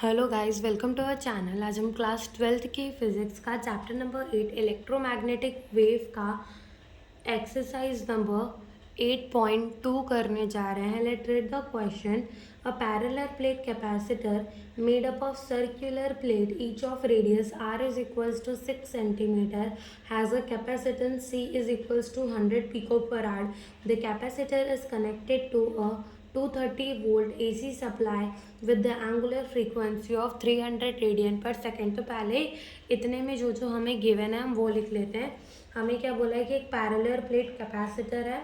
Hello guys, welcome to our channel. आज हम class 12th की फिजिक्स का चैप्टर नंबर 8 इलेक्ट्रोमैग्नेटिक वेव का एक्सरसाइज नंबर 8.2 करने जा रहे हैं। Let read the question. A parallel plate capacitor made up of circular plate each of radius r is equals to 6 centimeter has a capacitance C is equals to 100 picofarad. The capacitor is connected to a 230 volt AC supply with the angular frequency of 300 radian पर second. तो पहले इतने में जो जो हमें given है हम वो लिख लेते हैं। हमें क्या बोला है कि एक पैरेलल प्लेट कैपेसिटर है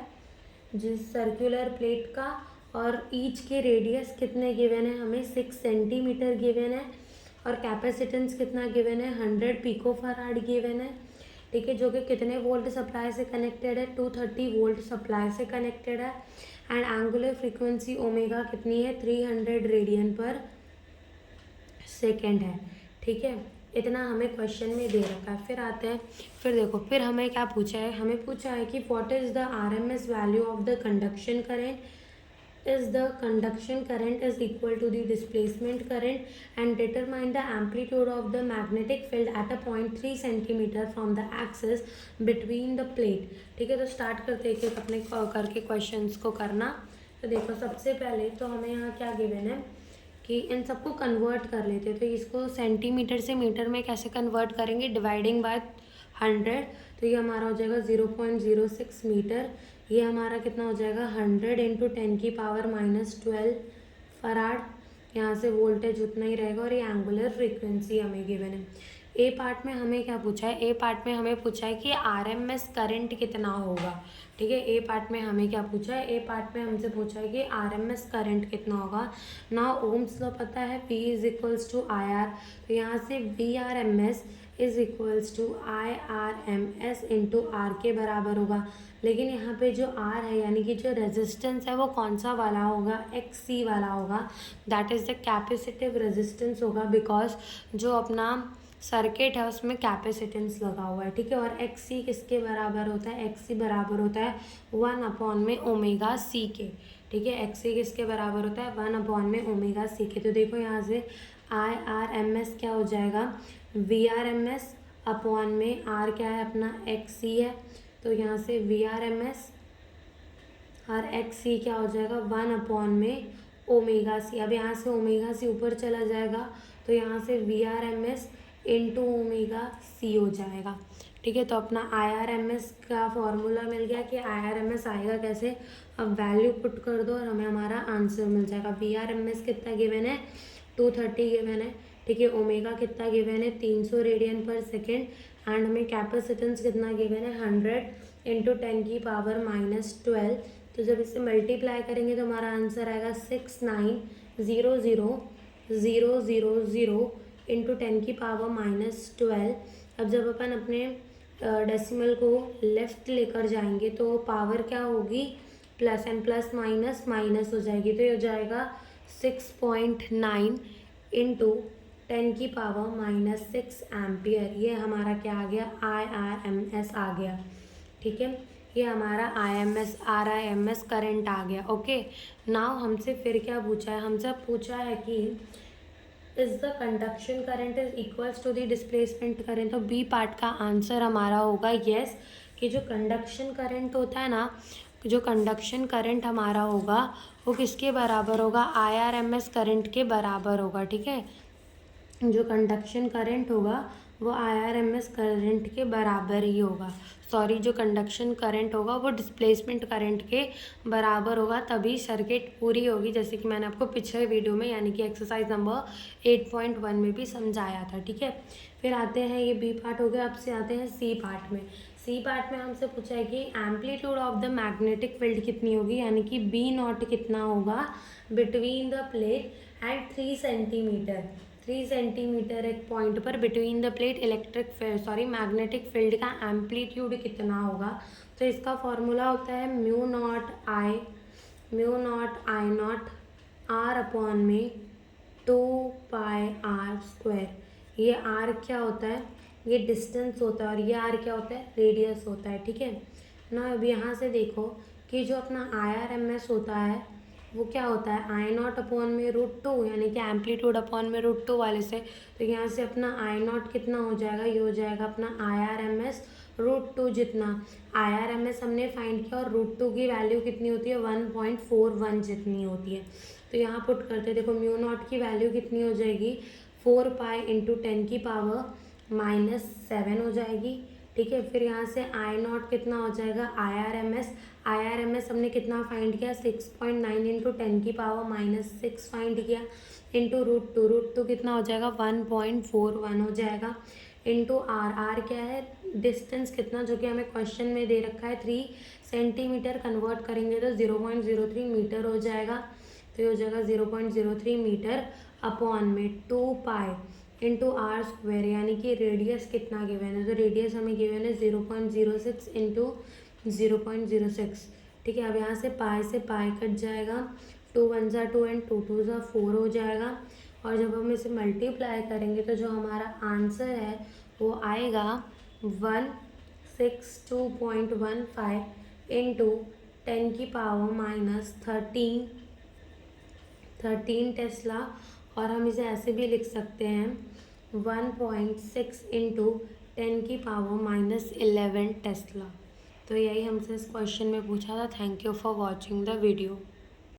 जिस सर्कुलर प्लेट का, और ईच के रेडियस कितने गिवन है, हमें 6 सेंटीमीटर गिवन है, और कैपेसिटेंस कितना गिवन है, 100 पिकोफराड गिवन है। ठीक है, जो कि कितने वोल्ट सप्लाई से कनेक्टेड है, 230 वोल्ट सप्लाई से कनेक्टेड है। एंड एंगुलर फ्रीक्वेंसी ओमेगा कितनी है, 300 रेडियन पर सेकेंड है। ठीक है, इतना हमें क्वेश्चन में दे रखा है। फिर आते हैं, फिर देखो, फिर हमें क्या पूछा है, हमें पूछा है कि what is the RMS value of the conduction current is the conduction current is equal to the displacement current and determine the amplitude of the magnetic field at a point 3 centimeter from the axis between the plate। ठीक है, तो start करते हैं कि अपने करके questions को करना। तो देखो, सबसे पहले तो हमें यहाँ क्या गिवन है कि इन सबको कन्वर्ट कर लेते हैं। तो इसको सेंटीमीटर से मीटर में कैसे कन्वर्ट करेंगे, डिवाइडिंग बाय 100। तो ये हमारा हो जाएगा 0.06 मीटर। ये हमारा कितना हो जाएगा, 100 इंटू 10⁻⁻12 फराड। यहाँ से वोल्टेज उतना ही रहेगा, और ये एंगुलर फ्रीक्वेंसी हमें गिवन है। ए पार्ट में हमें क्या पूछा है, ए पार्ट में हमें पूछा है कि RMS करंट कितना होगा। ठीक है, ए पार्ट में हमें क्या पूछा है, ए पार्ट में हमसे पूछा है कि RMS करंट कितना होगा ना। ओम्स लॉ पता है, P is equals to IR। तो यहाँ से VRMS is equals to IRMS into R के बराबर होगा। लेकिन यहाँ पे जो R है यानी कि जो रेजिस्टेंस है वो कौन सा वाला होगा, XC वाला होगा। That is the capacitive resistance होगा, बिकॉज जो अपना सर्किट है उसमें कैपेसिटेंस लगा हुआ है। ठीक है, और XC किसके बराबर होता है, XC बराबर होता है 1/ओमेगा C के। ठीक है, XC किसके बराबर होता है, 1/ओमेगा C के। तो देखो यहाँ से IRMS क्या हो जाएगा, VRMS अपॉन में R क्या है अपना, XC है। तो यहाँ से VRMS और XC क्या हो जाएगा, 1/ओमेगा C। अब यहाँ से ओमेगा C ऊपर चला जाएगा, तो यहाँ से VRMS इंटू ओमेगा C हो जाएगा। ठीक है, तो अपना IRMS का फॉर्मूला मिल गया कि IRMS आएगा कैसे। अब वैल्यू पुट कर दो और हमें हमारा आंसर मिल जाएगा। VRMS कितना गिवन है, 230 गिवन है। ठीक है, ओमेगा कितना गिवन है, 300 रेडियन पर सेकेंड। एंड हमें कैपेसिटेंस कितना गिवन है, 100 इंटू 10⁻⁻12। तो जब इसे मल्टीप्लाई करेंगे तो हमारा आंसर आएगा 69000000 इंटू 10⁻⁻12। अब जब अपन अपने डेसिमल को लेफ्ट लेकर जाएंगे तो पावर क्या होगी, plus and plus minus minus हो जाएगी। तो ये हो जाएगा 6.9 इंटू 10⁻⁻6 एम्पियर। ये हमारा क्या आ गया, IRMS आ गया। ठीक है, ये हमारा RIMS करंट आ गया। ओके, नाउ हमसे फिर क्या पूछा है, हमसे पूछा है कि is the conduction current is equals to the displacement current. तो बी पार्ट का आंसर हमारा होगा येस, कि जो कंडक्शन करंट होता है ना, जो कंडक्शन करंट हमारा होगा वो किसके बराबर होगा, IRMS करंट के बराबर होगा। ठीक है, जो कंडक्शन करंट होगा वो IRMS करंट के बराबर ही होगा। सॉरी, जो कंडक्शन करंट होगा वो डिस्प्लेसमेंट करंट के बराबर होगा, तभी सर्किट पूरी होगी, जैसे कि मैंने आपको पिछले वीडियो में यानी कि एक्सरसाइज नंबर 8.1 में भी समझाया था। ठीक है, फिर आते हैं, ये बी पार्ट हो गया। अब से आते हैं सी पार्ट में। सी पार्ट में हमसे पूछा है कि amplitude of the magnetic field कितनी होगी, यानी कि B0 कितना होगा between the plate and 3 centimetre. 3 centimetre एक पॉइंट पर between the plate magnetic field का एम्पलीट्यूड कितना होगा। तो इसका फॉर्मूला होता है mu naught I0 R upon में 2πr²। ये R क्या होता है, ये डिस्टेंस होता है, और ये R क्या होता है, रेडियस होता है। ठीक है ना, अब यहाँ से देखो कि जो अपना IRMS होता है वो क्या होता है आई नॉट अपॉन में √2, यानी कि एम्पलीट्यूड अपॉन में √2 वाले से। तो यहाँ से अपना आई नॉट कितना हो जाएगा, ये हो जाएगा अपना IRMS √2 जितना। IRMS हमने फाइंड किया और √2 की वैल्यू कितनी होती है 1.41 जितनी होती है। तो यहाँ पुट करते हैं, देखो म्यू नॉट की वैल्यू कितनी हो जाएगी 4 पाई इंटू 10⁻⁻7 हो जाएगी। ठीक है, फिर यहाँ से आई नॉट कितना हो जाएगा IRMS हमने कितना फाइंड किया 6.9 इंटू 10⁻⁻6 फाइंड किया इंटू √2 कितना हो जाएगा 1.41 हो जाएगा इंटू आर क्या है डिस्टेंस कितना, जो कि हमें क्वेश्चन में दे रखा है 3 सेंटीमीटर, कन्वर्ट करेंगे तो 0.03 मीटर हो जाएगा। तो ये हो जाएगा 0.03 मीटर अपॉन में 2 पाई इंटू आर स्क्वायर, यानी कि रेडियस कितना गिवन है, तो रेडियस हमें गिवन है 0.06 इंटू 0.06। ठीक है, अब यहाँ से पाई कट जाएगा, 2 1 जा 2 एंड 2 2 जा 4 हो जाएगा। और जब हम इसे मल्टीप्लाई करेंगे तो जो हमारा आंसर है वो आएगा 162.15 इंटू 10⁻13 टेस्ला। और हम इसे ऐसे भी लिख सकते हैं 1.6 इंटू 10⁻11 टेस्ला। तो यही हमसे इस क्वेश्चन में पूछा था। Thank you for watching the video.